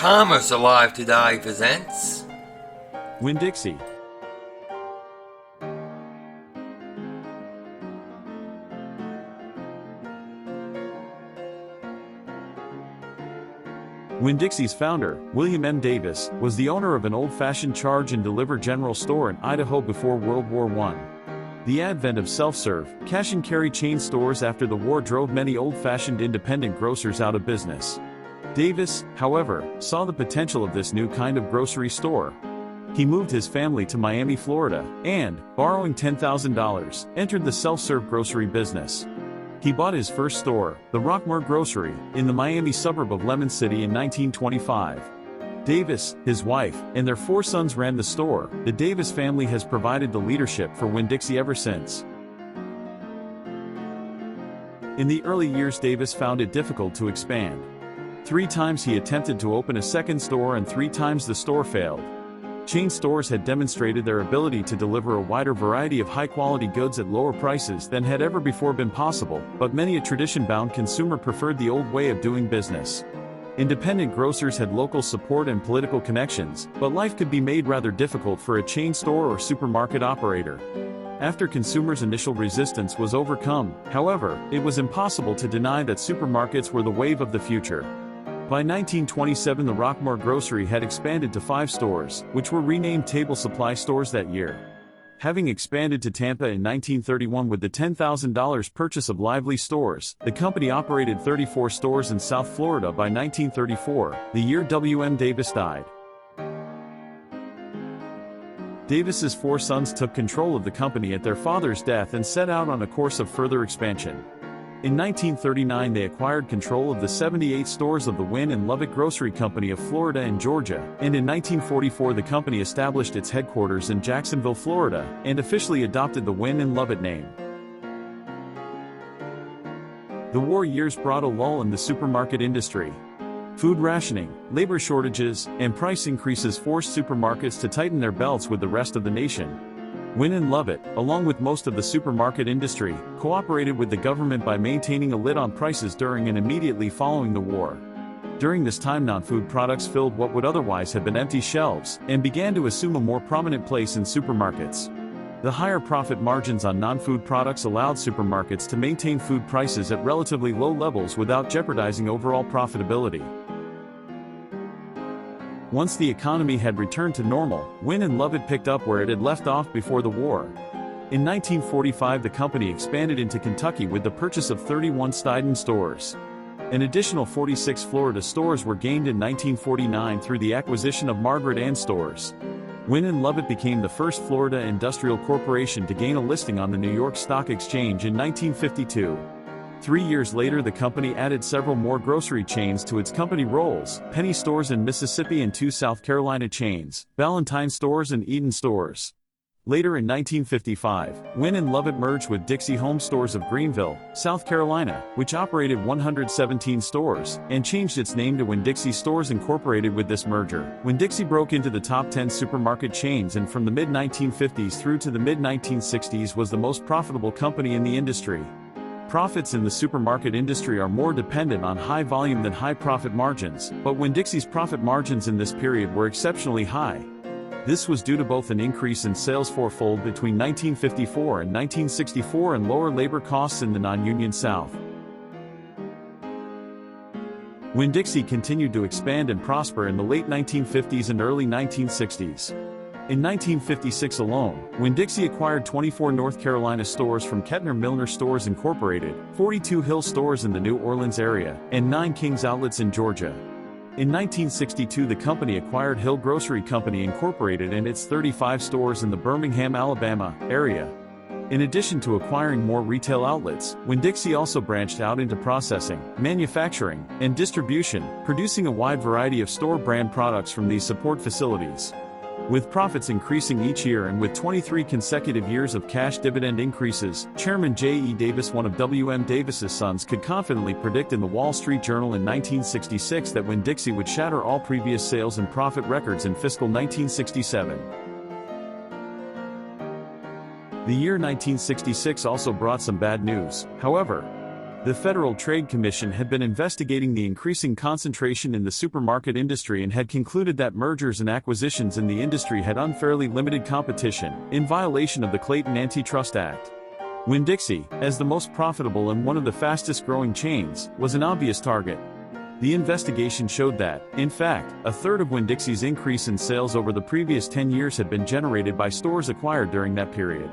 Commerce Alive Today presents Winn-Dixie. Winn-Dixie's founder, William M. Davis, was the owner of an old-fashioned charge and deliver general store in Idaho before World War I. The advent of self-serve, cash-and-carry chain stores after the war drove many old-fashioned independent grocers out of business. Davis, however, saw the potential of this new kind of grocery store. He moved his family to Miami, Florida, and, borrowing $10,000, entered the self-serve grocery business. He bought his first store, the Rockmore Grocery, in the Miami suburb of Lemon City in 1925. Davis, his wife, and their 4 sons ran the store. The Davis family has provided the leadership for Winn-Dixie ever since. In the early years, Davis found it difficult to expand. 3 times he attempted to open a second store and 3 times the store failed. Chain stores had demonstrated their ability to deliver a wider variety of high-quality goods at lower prices than had ever before been possible, but many a tradition-bound consumer preferred the old way of doing business. Independent grocers had local support and political connections, but life could be made rather difficult for a chain store or supermarket operator. After consumers' initial resistance was overcome, however, it was impossible to deny that supermarkets were the wave of the future. By 1927, the Rockmore Grocery had expanded to 5 stores, which were renamed Table Supply Stores that year. Having expanded to Tampa in 1931 with the $10,000 purchase of Lively Stores, the company operated 34 stores in South Florida by 1934, the year W. M. Davis died. Davis's 4 sons took control of the company at their father's death and set out on a course of further expansion. In 1939 they acquired control of the 78 stores of the Winn and Lubbock Grocery Company of Florida and Georgia, and in 1944 the company established its headquarters in Jacksonville, Florida, and officially adopted the Winn and Lubbock name. The war years brought a lull in the supermarket industry. Food rationing, labor shortages, and price increases forced supermarkets to tighten their belts with the rest of the nation. Winn and Lubbock, along with most of the supermarket industry, cooperated with the government by maintaining a lid on prices during and immediately following the war. During this time, non-food products filled what would otherwise have been empty shelves, and began to assume a more prominent place in supermarkets. The higher profit margins on non-food products allowed supermarkets to maintain food prices at relatively low levels without jeopardizing overall profitability. Once the economy had returned to normal, Winn and Lubbock picked up where it had left off before the war. In 1945 the company expanded into Kentucky with the purchase of 31 Stuyden stores. An additional 46 Florida stores were gained in 1949 through the acquisition of Margaret Ann Stores. Winn and Lubbock became the first Florida industrial corporation to gain a listing on the New York Stock Exchange in 1952. 3 years later the company added several more grocery chains to its company rolls: Penny Stores in Mississippi and 2 South Carolina chains, Valentine Stores and Eden Stores. Later in 1955, Winn and Lubbock merged with Dixie Home Stores of Greenville, South Carolina, which operated 117 stores, and changed its name to Winn-Dixie Stores Incorporated. With this merger, Winn-Dixie broke into the top 10 supermarket chains and from the mid-1950s through to the mid-1960s was the most profitable company in the industry. Profits in the supermarket industry are more dependent on high volume than high profit margins, but Winn-Dixie's profit margins in this period were exceptionally high. This was due to both an increase in sales fourfold between 1954 and 1964 and lower labor costs in the non-union South. Winn-Dixie continued to expand and prosper in the late 1950s and early 1960s. In 1956 alone, Winn-Dixie acquired 24 North Carolina stores from Kettner Milner Stores Incorporated, 42 Hill stores in the New Orleans area, and 9 King's outlets in Georgia. In 1962 the company acquired Hill Grocery Company Incorporated and its 35 stores in the Birmingham, Alabama, area. In addition to acquiring more retail outlets, Winn-Dixie also branched out into processing, manufacturing, and distribution, producing a wide variety of store brand products from these support facilities. With profits increasing each year and with 23 consecutive years of cash dividend increases, Chairman J. E. Davis, one of W. M. Davis's sons, could confidently predict in the Wall Street Journal in 1966 that Winn-Dixie would shatter all previous sales and profit records in fiscal 1967. The year 1966 also brought some bad news, however. The Federal Trade Commission had been investigating the increasing concentration in the supermarket industry and had concluded that mergers and acquisitions in the industry had unfairly limited competition, in violation of the Clayton Antitrust Act. Winn-Dixie, as the most profitable and one of the fastest-growing chains, was an obvious target. The investigation showed that, in fact, a third of Winn-Dixie's increase in sales over the previous 10 years had been generated by stores acquired during that period.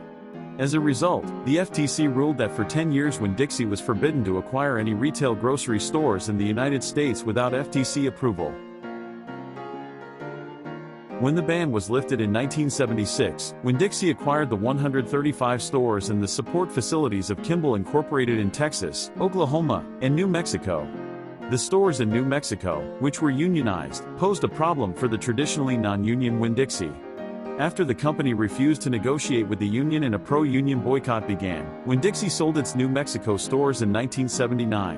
As a result, the FTC ruled that for 10 years Winn-Dixie was forbidden to acquire any retail grocery stores in the United States without FTC approval. When the ban was lifted in 1976, Winn-Dixie acquired the 135 stores and the support facilities of Kimball Incorporated in Texas, Oklahoma, and New Mexico. The stores in New Mexico, which were unionized, posed a problem for the traditionally non-union Winn-Dixie. After the company refused to negotiate with the union and a pro-union boycott began, Winn-Dixie sold its New Mexico stores in 1979.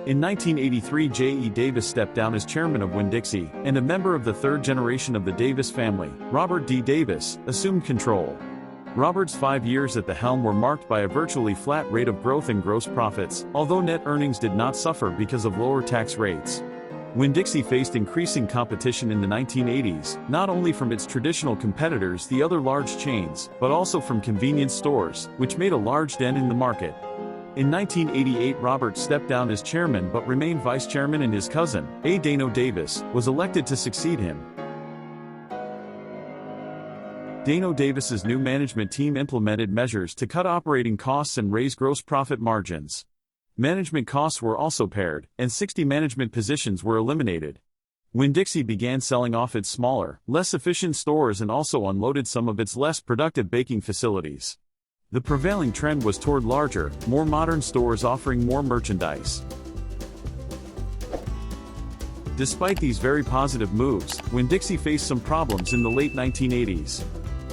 In 1983, J.E. Davis stepped down as chairman of Winn-Dixie, and a member of the third generation of the Davis family, Robert D. Davis, assumed control. Robert's 5 years at the helm were marked by a virtually flat rate of growth in gross profits, although net earnings did not suffer because of lower tax rates. Winn-Dixie faced increasing competition in the 1980s, not only from its traditional competitors, the other large chains, but also from convenience stores, which made a large dent in the market. In 1988, Robert stepped down as chairman but remained vice chairman, and his cousin, A. Dano Davis, was elected to succeed him. Dano Davis's new management team implemented measures to cut operating costs and raise gross profit margins. Management costs were also pared, and 60 management positions were eliminated. Winn-Dixie began selling off its smaller, less efficient stores and also unloaded some of its less productive baking facilities. The prevailing trend was toward larger, more modern stores offering more merchandise. Despite these very positive moves, Winn-Dixie faced some problems in the late 1980s.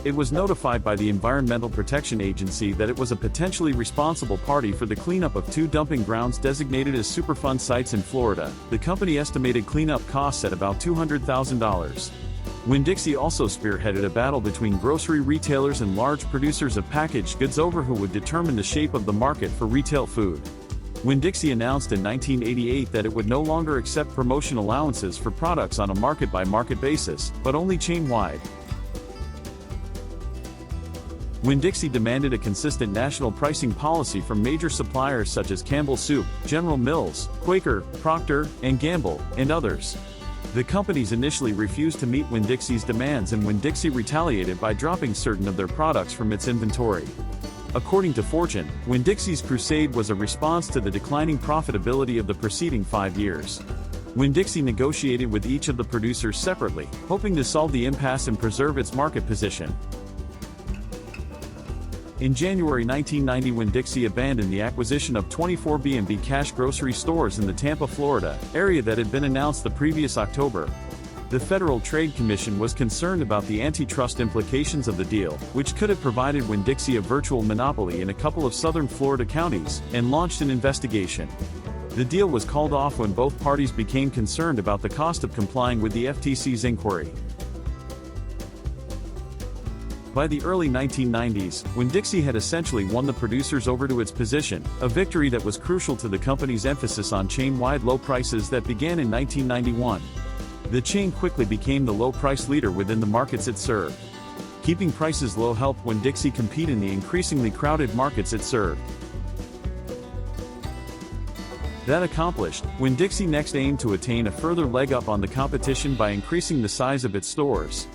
It was notified by the Environmental Protection Agency that it was a potentially responsible party for the cleanup of 2 dumping grounds designated as Superfund sites in Florida. The company estimated cleanup costs at about $200,000. Winn-Dixie also spearheaded a battle between grocery retailers and large producers of packaged goods over who would determine the shape of the market for retail food. Winn-Dixie announced in 1988 that it would no longer accept promotion allowances for products on a market-by-market basis, but only chain-wide. Winn-Dixie demanded a consistent national pricing policy from major suppliers such as Campbell Soup, General Mills, Quaker, Procter & Gamble, and others. The companies initially refused to meet Winn-Dixie's demands, and Winn-Dixie retaliated by dropping certain of their products from its inventory. According to Fortune, Winn-Dixie's crusade was a response to the declining profitability of the preceding 5 years. Winn-Dixie negotiated with each of the producers separately, hoping to solve the impasse and preserve its market position. In January 1990, Winn-Dixie abandoned the acquisition of 24 B&B Cash grocery stores in the Tampa, Florida, area that had been announced the previous October. The Federal Trade Commission was concerned about the antitrust implications of the deal, which could have provided Winn-Dixie a virtual monopoly in a couple of southern Florida counties, and launched an investigation. The deal was called off when both parties became concerned about the cost of complying with the FTC's inquiry. By the early 1990s, Winn-Dixie had essentially won the producers over to its position, a victory that was crucial to the company's emphasis on chain-wide low prices that began in 1991. The chain quickly became the low-price leader within the markets it served. Keeping prices low helped Winn-Dixie compete in the increasingly crowded markets it served. That accomplished, Winn-Dixie next aimed to attain a further leg up on the competition by increasing the size of its stores.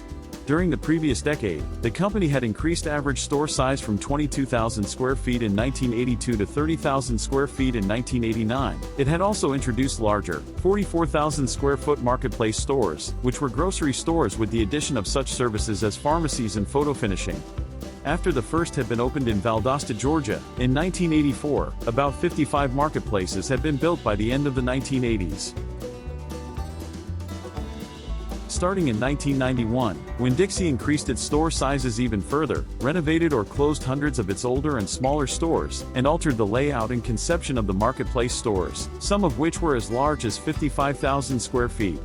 During the previous decade, the company had increased average store size from 22,000 square feet in 1982 to 30,000 square feet in 1989. It had also introduced larger, 44,000 square foot marketplace stores, which were grocery stores with the addition of such services as pharmacies and photo finishing. After the first had been opened in Valdosta, Georgia, in 1984, about 55 marketplaces had been built by the end of the 1980s. Starting in 1991, Winn-Dixie increased its store sizes even further, renovated or closed hundreds of its older and smaller stores, and altered the layout and conception of the marketplace stores, some of which were as large as 55,000 square feet.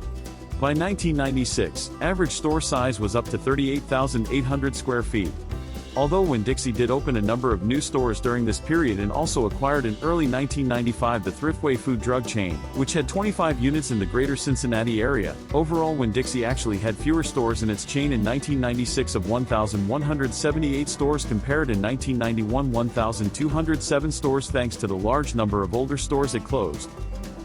By 1996, average store size was up to 38,800 square feet. Although Winn-Dixie did open a number of new stores during this period and also acquired in early 1995 the Thriftway food drug chain, which had 25 units in the greater Cincinnati area, overall Winn-Dixie actually had fewer stores in its chain in 1996 of 1,178 stores compared in 1991 1,207 stores thanks to the large number of older stores it closed.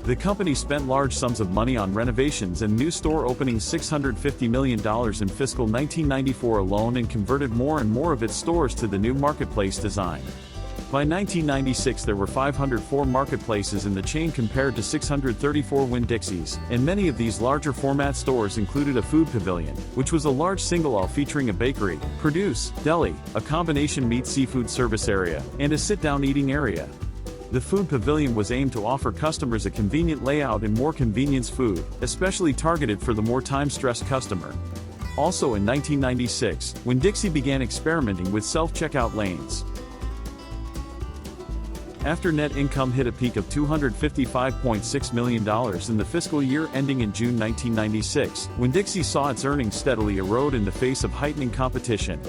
The company spent large sums of money on renovations and new store openings $650 million in fiscal 1994 alone and converted more and more of its stores to the new marketplace design. By 1996 there were 504 marketplaces in the chain compared to 634 Winn-Dixies, and many of these larger format stores included a food pavilion, which was a large single aisle featuring a bakery, produce, deli, a combination meat-seafood service area, and a sit-down eating area. The food pavilion was aimed to offer customers a convenient layout and more convenience food, especially targeted for the more time-stressed customer. Also in 1996, Winn-Dixie began experimenting with self-checkout lanes. After net income hit a peak of $255.6 million in the fiscal year ending in June 1996, Winn-Dixie saw its earnings steadily erode in the face of heightening competition.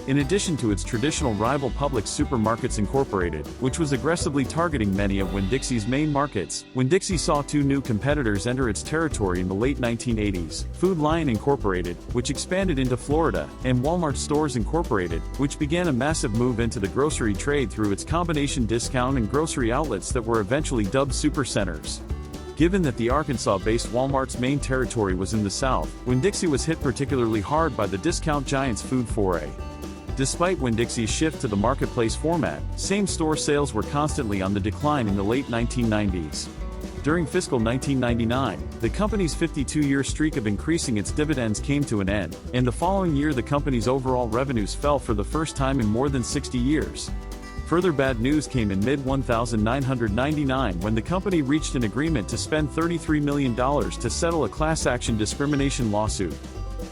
In addition to its traditional rival Publix Supermarkets Incorporated, which was aggressively targeting many of Winn-Dixie's main markets, Winn-Dixie saw two new competitors enter its territory in the late 1980s, Food Lion Incorporated, which expanded into Florida, and Walmart Stores Incorporated, which began a massive move into the grocery trade through its combination discount and grocery outlets that were eventually dubbed supercenters. Given that the Arkansas-based Walmart's main territory was in the South, Winn-Dixie was hit particularly hard by the discount giant's food foray. Despite Winn-Dixie's shift to the marketplace format, same-store sales were constantly on the decline in the late 1990s. During fiscal 1999, the company's 52-year streak of increasing its dividends came to an end, and the following year the company's overall revenues fell for the first time in more than 60 years. Further bad news came in mid-1999 when the company reached an agreement to spend $33 million to settle a class-action discrimination lawsuit.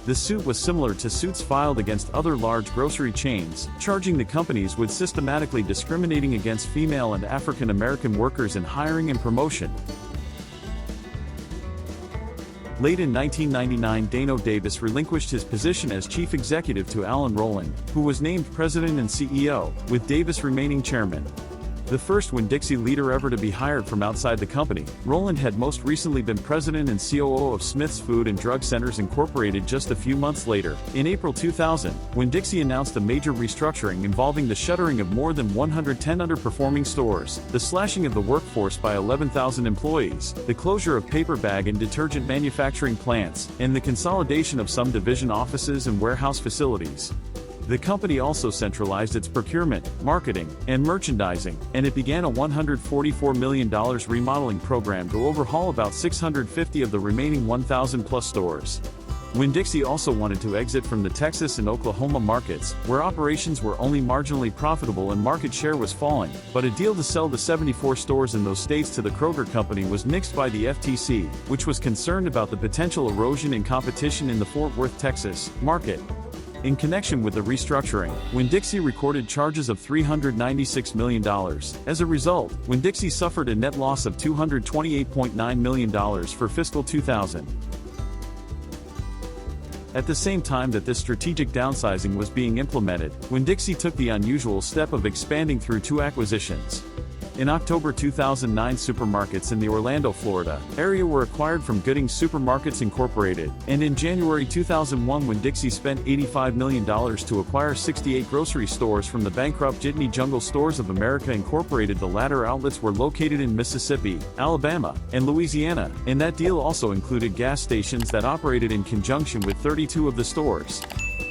The suit was similar to suits filed against other large grocery chains, charging the companies with systematically discriminating against female and African American workers in hiring and promotion. Late in 1999, Dano Davis relinquished his position as chief executive to Alan Rowland, who was named president and CEO, with Davis remaining chairman. The first Winn-Dixie leader ever to be hired from outside the company, Rowland had most recently been president and COO of Smith's Food and Drug Centers Incorporated just a few months later. In April 2000, Winn-Dixie announced a major restructuring involving the shuttering of more than 110 underperforming stores, the slashing of the workforce by 11,000 employees, the closure of paper bag and detergent manufacturing plants, and the consolidation of some division offices and warehouse facilities. The company also centralized its procurement, marketing, and merchandising, and it began a $144 million remodeling program to overhaul about 650 of the remaining 1,000-plus stores. Winn-Dixie also wanted to exit from the Texas and Oklahoma markets, where operations were only marginally profitable and market share was falling, but a deal to sell the 74 stores in those states to the Kroger Company was nixed by the FTC, which was concerned about the potential erosion in competition in the Fort Worth, Texas, market. In connection with the restructuring, Winn-Dixie recorded charges of $396 million. As a result, Winn-Dixie suffered a net loss of $228.9 million for fiscal 2000. At the same time that this strategic downsizing was being implemented, Winn-Dixie took the unusual step of expanding through two acquisitions. In October 2009, supermarkets in the Orlando, Florida area were acquired from Gooding Supermarkets Incorporated, and in January 2001 Winn-Dixie spent $85 million to acquire 68 grocery stores from the bankrupt Jitney Jungle Stores of America Incorporated. The latter outlets were located in Mississippi, Alabama, and Louisiana, and that deal also included gas stations that operated in conjunction with 32 of the stores.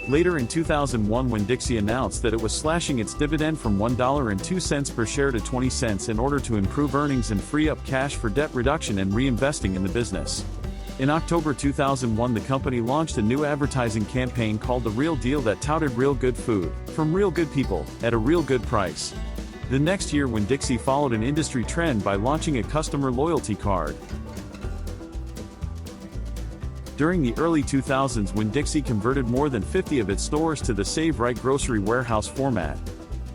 Later in 2001, Winn-Dixie announced that it was slashing its dividend from $1.02 per share to 20 cents in order to improve earnings and free up cash for debt reduction and reinvesting in the business. In October 2001, the company launched a new advertising campaign called The Real Deal that touted real good food, from real good people, at a real good price. The next year, Winn-Dixie followed an industry trend by launching a customer loyalty card. During the early 2000s, Winn-Dixie converted more than 50 of its stores to the SaveRite grocery warehouse format.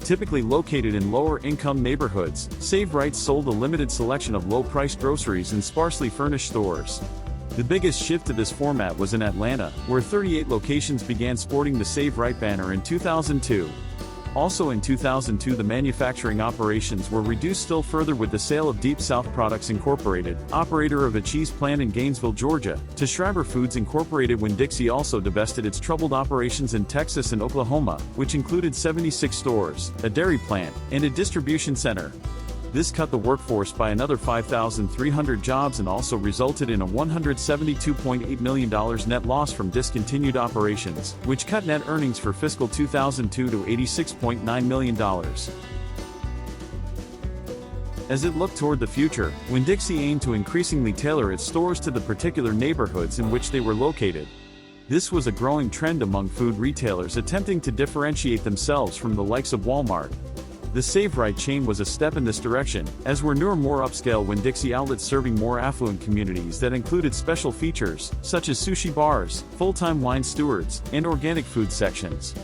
Typically located in lower-income neighborhoods, SaveRite sold a limited selection of low-priced groceries in sparsely furnished stores. The biggest shift to this format was in Atlanta, where 38 locations began sporting the SaveRite banner in 2002. Also in 2002 the manufacturing operations were reduced still further with the sale of Deep South Products Incorporated, operator of a cheese plant in Gainesville, Georgia, to Schreiber Foods Incorporated. Winn-Dixie also divested its troubled operations in Texas and Oklahoma, which included 76 stores, a dairy plant, and a distribution center. This cut the workforce by another 5,300 jobs and also resulted in a $172.8 million net loss from discontinued operations, which cut net earnings for fiscal 2002 to $86.9 million. As it looked toward the future, Winn-Dixie aimed to increasingly tailor its stores to the particular neighborhoods in which they were located. This was a growing trend among food retailers attempting to differentiate themselves from the likes of Walmart. The SaveRite chain was a step in this direction, as were newer more upscale Winn-Dixie outlets serving more affluent communities that included special features, such as sushi bars, full-time wine stewards, and organic food sections.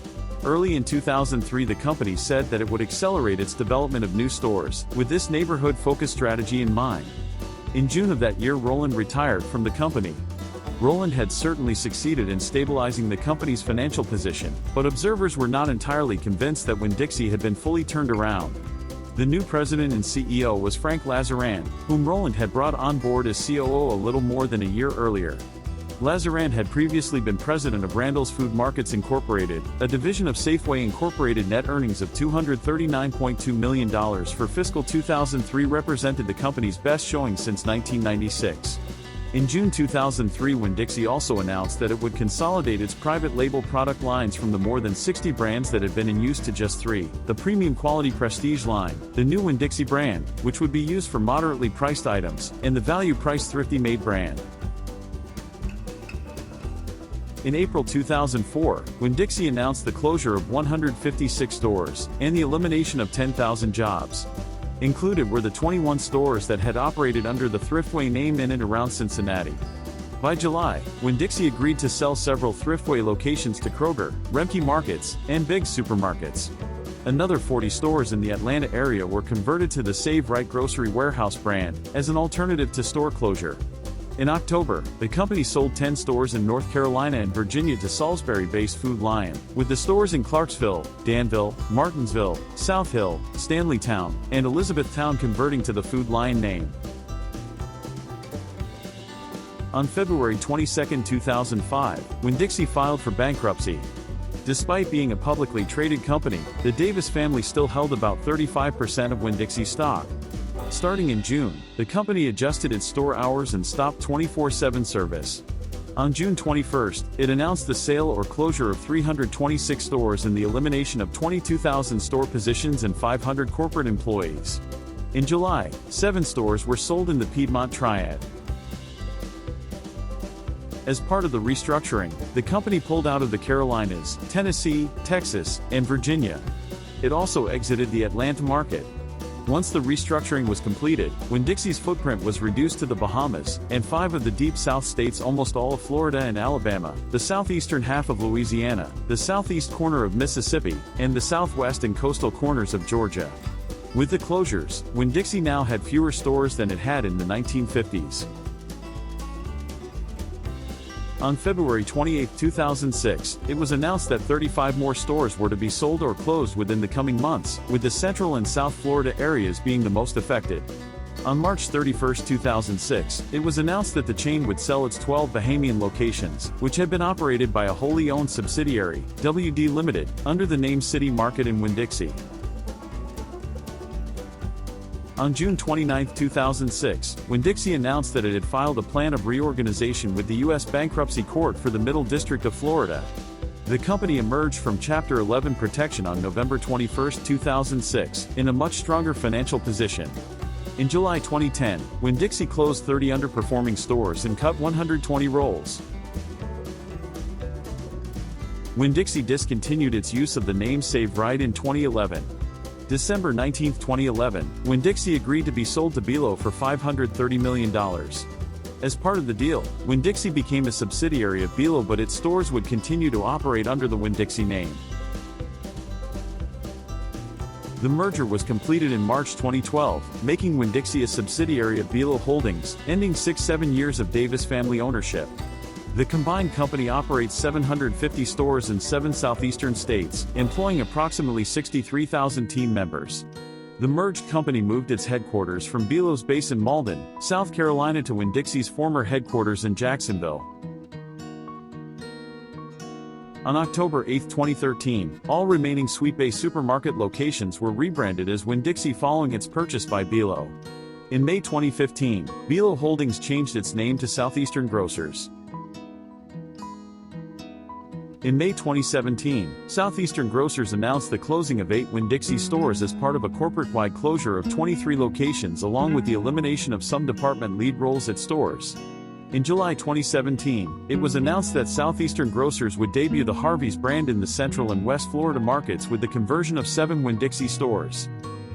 Early in 2003 the company said that it would accelerate its development of new stores, with this neighborhood-focused strategy in mind. In June of that year Roland retired from the company. Roland had certainly succeeded in stabilizing the company's financial position, but observers were not entirely convinced that Winn-Dixie had been fully turned around. The new president and CEO was Frank Lazaran, whom Roland had brought on board as COO a little more than a year earlier. Lazaran had previously been president of Randall's Food Markets Incorporated, a division of Safeway Incorporated. Net earnings of $239.2 million for fiscal 2003 represented the company's best showing since 1996. In June 2003 Winn-Dixie also announced that it would consolidate its private label product lines from the more than 60 brands that had been in use to just 3, the premium quality prestige line, the new Winn-Dixie brand, which would be used for moderately priced items, and the value-priced Thrifty Made brand. In April 2004, Winn-Dixie announced the closure of 156 stores, and the elimination of 10,000 jobs. Included were the 21 stores that had operated under the Thriftway name in and around Cincinnati. By July, Winn-Dixie agreed to sell several Thriftway locations to Kroger, Remke Markets, and Big Supermarkets. Another 40 stores in the Atlanta area were converted to the SaveRite grocery warehouse brand, as an alternative to store closure. In October, the company sold 10 stores in North Carolina and Virginia to Salisbury-based Food Lion, with the stores in Clarksville, Danville, Martinsville, South Hill, Stanleytown, and Elizabethtown converting to the Food Lion name. On February 22, 2005, Winn-Dixie filed for bankruptcy. Despite being a publicly traded company, the Davis family still held about 35% of Winn-Dixie stock. Starting in June, the company adjusted its store hours and stopped 24/7 service. On June 21, it announced the sale or closure of 326 stores and the elimination of 22,000 store positions and 500 corporate employees. In July, 7 stores were sold in the Piedmont Triad. As part of the restructuring, the company pulled out of the Carolinas, Tennessee, Texas, and Virginia. It also exited the Atlanta market. Once the restructuring was completed, Winn-Dixie's footprint was reduced to the Bahamas, and 5 of the Deep South states, almost all of Florida and Alabama, the southeastern half of Louisiana, the southeast corner of Mississippi, and the southwest and coastal corners of Georgia. With the closures, Winn-Dixie now had fewer stores than it had in the 1950s. On February 28, 2006, it was announced that 35 more stores were to be sold or closed within the coming months, with the Central and South Florida areas being the most affected. On March 31, 2006, it was announced that the chain would sell its 12 Bahamian locations, which had been operated by a wholly owned subsidiary, WD Limited, under the name City Market in Winn-Dixie. On June 29, 2006, Winn-Dixie announced that it had filed a plan of reorganization with the U.S. Bankruptcy Court for the Middle District of Florida. The company emerged from Chapter 11 protection on November 21, 2006, in a much stronger financial position. In July 2010, Winn-Dixie closed 30 underperforming stores and cut 120 roles. Winn-Dixie discontinued its use of the name SaveRite in 2011. December 19, 2011, Winn-Dixie agreed to be sold to Belo for $530 million. As part of the deal, Winn-Dixie became a subsidiary of Belo, but its stores would continue to operate under the Winn-Dixie name. The merger was completed in March 2012, making Winn-Dixie a subsidiary of Belo Holdings, ending 6-7 years of Davis family ownership. The combined company operates 750 stores in 7 southeastern states, employing approximately 63,000 team members. The merged company moved its headquarters from Belo's base in Malden, South Carolina to Winn-Dixie's former headquarters in Jacksonville. On October 8, 2013, all remaining Sweet Bay supermarket locations were rebranded as Winn-Dixie following its purchase by Belo. In May 2015, Belo Holdings changed its name to Southeastern Grocers. In May 2017, Southeastern Grocers announced the closing of 8 Winn-Dixie stores as part of a corporate-wide closure of 23 locations along with the elimination of some department lead roles at stores. In July 2017, it was announced that Southeastern Grocers would debut the Harvey's brand in the Central and West Florida markets with the conversion of 7 Winn-Dixie stores.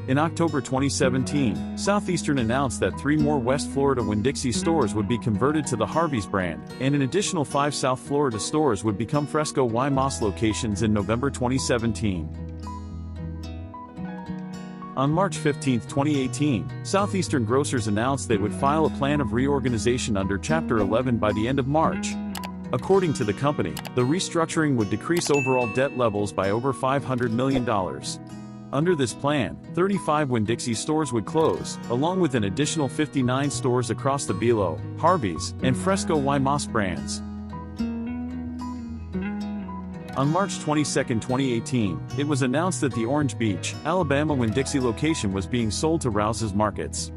In October 2017, Southeastern announced that 3 more West Florida Winn-Dixie stores would be converted to the Harvey's brand, and an additional 5 South Florida stores would become Fresco y Mas locations in November 2017. On March 15, 2018, Southeastern Grocers announced they would file a plan of reorganization under Chapter 11 by the end of March. According to the company, the restructuring would decrease overall debt levels by over $500 million. Under this plan, 35 Winn-Dixie stores would close, along with an additional 59 stores across the Belo, Harvey's, and Fresco y Mas brands. On March 22, 2018, it was announced that the Orange Beach, Alabama Winn-Dixie location was being sold to Rouse's Markets.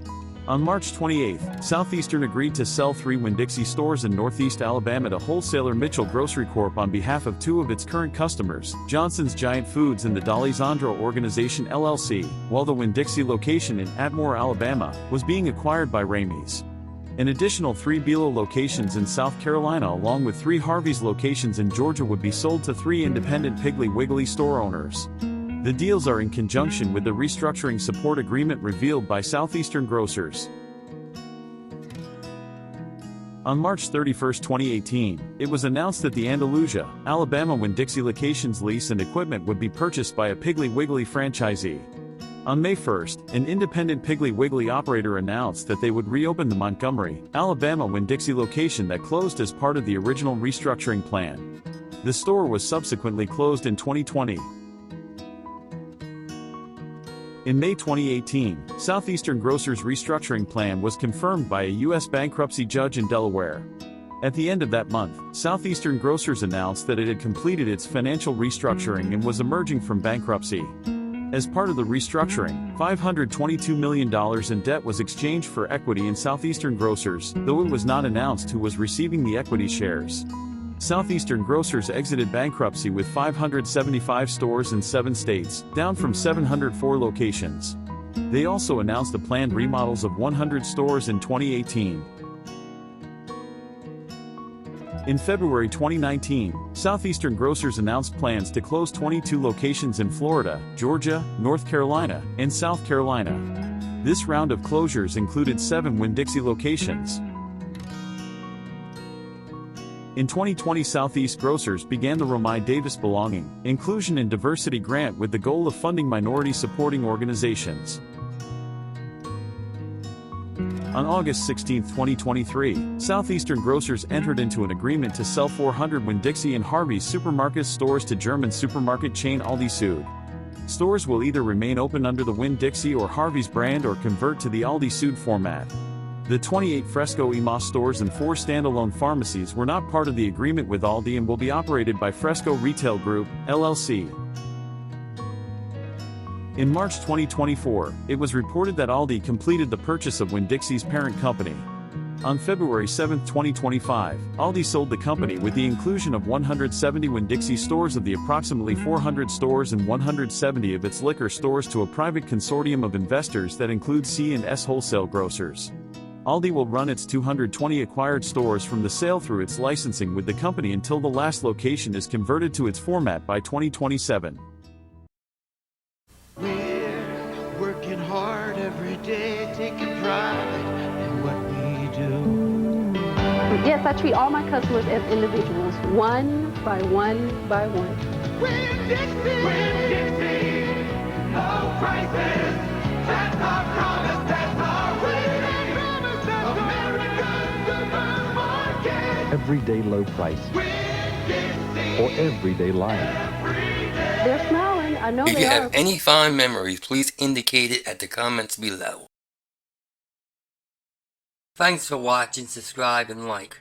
On March 28, Southeastern agreed to sell 3 Winn-Dixie stores in Northeast Alabama to wholesaler Mitchell Grocery Corp on behalf of 2 of its current customers, Johnson's Giant Foods and the D'Alessandro Organization LLC, while the Winn-Dixie location in Atmore, Alabama, was being acquired by Ramey's. An additional 3 Belo locations in South Carolina along with 3 Harvey's locations in Georgia would be sold to 3 independent Piggly Wiggly store owners. The deals are in conjunction with the restructuring support agreement revealed by Southeastern Grocers. On March 31, 2018, it was announced that the Andalusia, Alabama Winn-Dixie location's lease and equipment would be purchased by a Piggly Wiggly franchisee. On May 1, an independent Piggly Wiggly operator announced that they would reopen the Montgomery, Alabama Winn-Dixie location that closed as part of the original restructuring plan. The store was subsequently closed in 2020. In May 2018, Southeastern Grocers' restructuring plan was confirmed by a U.S. bankruptcy judge in Delaware. At the end of that month, Southeastern Grocers announced that it had completed its financial restructuring and was emerging from bankruptcy. As part of the restructuring, $522 million in debt was exchanged for equity in Southeastern Grocers, though it was not announced who was receiving the equity shares. Southeastern Grocers exited bankruptcy with 575 stores in 7 states, down from 704 locations. They also announced the planned remodels of 100 stores in 2018. In February 2019, Southeastern Grocers announced plans to close 22 locations in Florida, Georgia, North Carolina, and South Carolina. This round of closures included 7 Winn-Dixie locations. In 2020, Southeast Grocers began the Romai Davis Belonging, Inclusion and Diversity Grant with the goal of funding minority supporting organizations. On August 16, 2023, Southeastern Grocers entered into an agreement to sell 400 Winn-Dixie and Harvey's supermarket stores to German supermarket chain Aldi Süd. Stores will either remain open under the Winn-Dixie or Harvey's brand or convert to the Aldi Süd format. The 28 Fresco y Mas stores and 4 standalone pharmacies were not part of the agreement with Aldi and will be operated by Fresco Retail Group, LLC. In March 2024, it was reported that Aldi completed the purchase of Winn-Dixie's parent company. On February 7, 2025, Aldi sold the company with the inclusion of 170 Winn-Dixie stores of the approximately 400 stores and 170 of its liquor stores to a private consortium of investors that includes C&S Wholesale Grocers. Aldi will run its 220 acquired stores from the sale through its licensing with the company until the last location is converted to its format by 2027. We're working hard every day, taking pride in what we do. Yes, I treat all my customers as individuals, one by one by one. Winn-Dixie! Winn-Dixie! Low prices! That's our promise, that's our win! America's supermarket! everyday low price or everyday life. They're smiling. I know If they you are. have any fond memories, please indicate it at the comments below. Thanks for watching, subscribe, and like.